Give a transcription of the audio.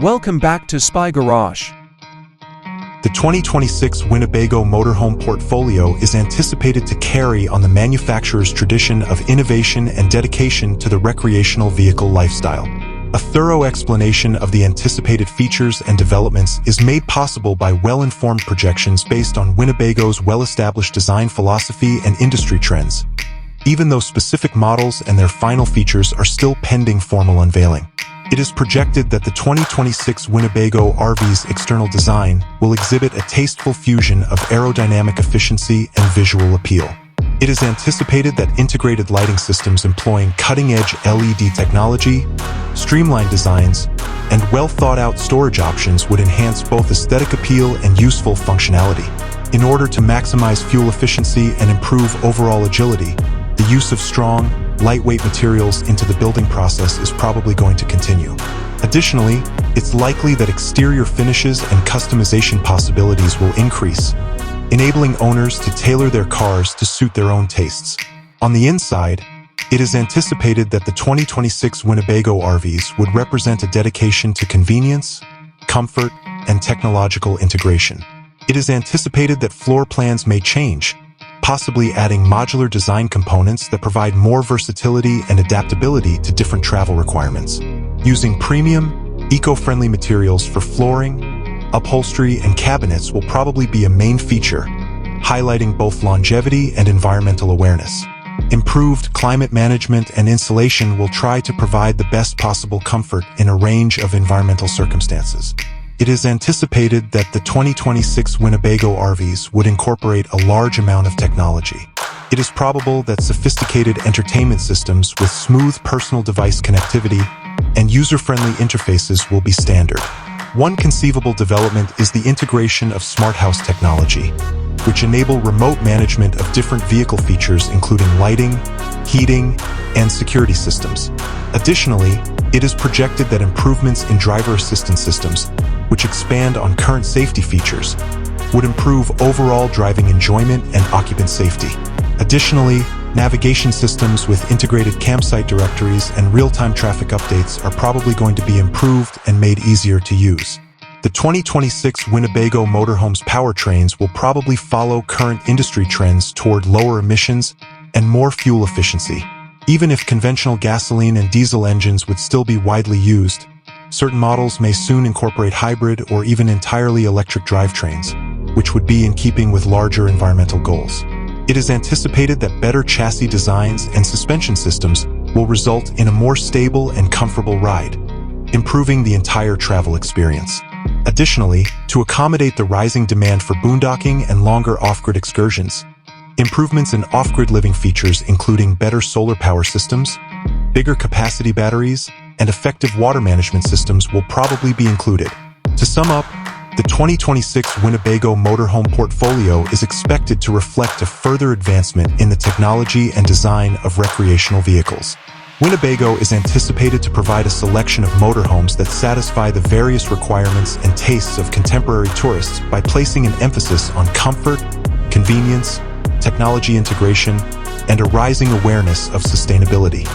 Welcome back to Spy Garage. The 2026 Winnebago Motorhome portfolio is anticipated to carry on the manufacturer's tradition of innovation and dedication to the recreational vehicle lifestyle. A thorough explanation of the anticipated features and developments is made possible by well-informed projections based on Winnebago's well-established design philosophy and industry trends, even though specific models and their final features are still pending formal unveiling. It is projected that the 2026 Winnebago RV's external design will exhibit a tasteful fusion of aerodynamic efficiency and visual appeal. It is anticipated that integrated lighting systems employing cutting-edge LED technology, streamlined designs, and well-thought-out storage options would enhance both aesthetic appeal and useful functionality. In order to maximize fuel efficiency and improve overall agility, the use of strong, lightweight materials into the building process is probably going to continue. Additionally, it's likely that exterior finishes and customization possibilities will increase, enabling owners to tailor their cars to suit their own tastes. On the inside, it is anticipated that the 2026 Winnebago RVs would represent a dedication to convenience, comfort, and technological integration. It is anticipated that floor plans may change, possibly adding modular design components that provide more versatility and adaptability to different travel requirements. Using premium, eco-friendly materials for flooring, upholstery, and cabinets will probably be a main feature, highlighting both longevity and environmental awareness. Improved climate management and insulation will try to provide the best possible comfort in a range of environmental circumstances. It is anticipated that the 2026 Winnebago RVs would incorporate a large amount of technology. It is probable that sophisticated entertainment systems with smooth personal device connectivity and user-friendly interfaces will be standard. One conceivable development is the integration of smart house technology, which enable remote management of different vehicle features including lighting, heating, and security systems. Additionally, it is projected that improvements in driver assistance systems, which expand on current safety features, would improve overall driving enjoyment and occupant safety. Additionally, navigation systems with integrated campsite directories and real-time traffic updates are probably going to be improved and made easier to use. The 2026 Winnebago Motorhome's powertrains will probably follow current industry trends toward lower emissions and more fuel efficiency. Even if conventional gasoline and diesel engines would still be widely used, certain models may soon incorporate hybrid or even entirely electric drivetrains, which would be in keeping with larger environmental goals. It is anticipated that better chassis designs and suspension systems will result in a more stable and comfortable ride, improving the entire travel experience. Additionally, to accommodate the rising demand for boondocking and longer off-grid excursions, improvements in off-grid living features including better solar power systems, bigger capacity batteries, and effective water management systems will probably be included. To sum up, the 2026 Winnebago Motorhome portfolio is expected to reflect a further advancement in the technology and design of recreational vehicles. Winnebago is anticipated to provide a selection of motorhomes that satisfy the various requirements and tastes of contemporary tourists by placing an emphasis on comfort, convenience, technology integration, and a rising awareness of sustainability.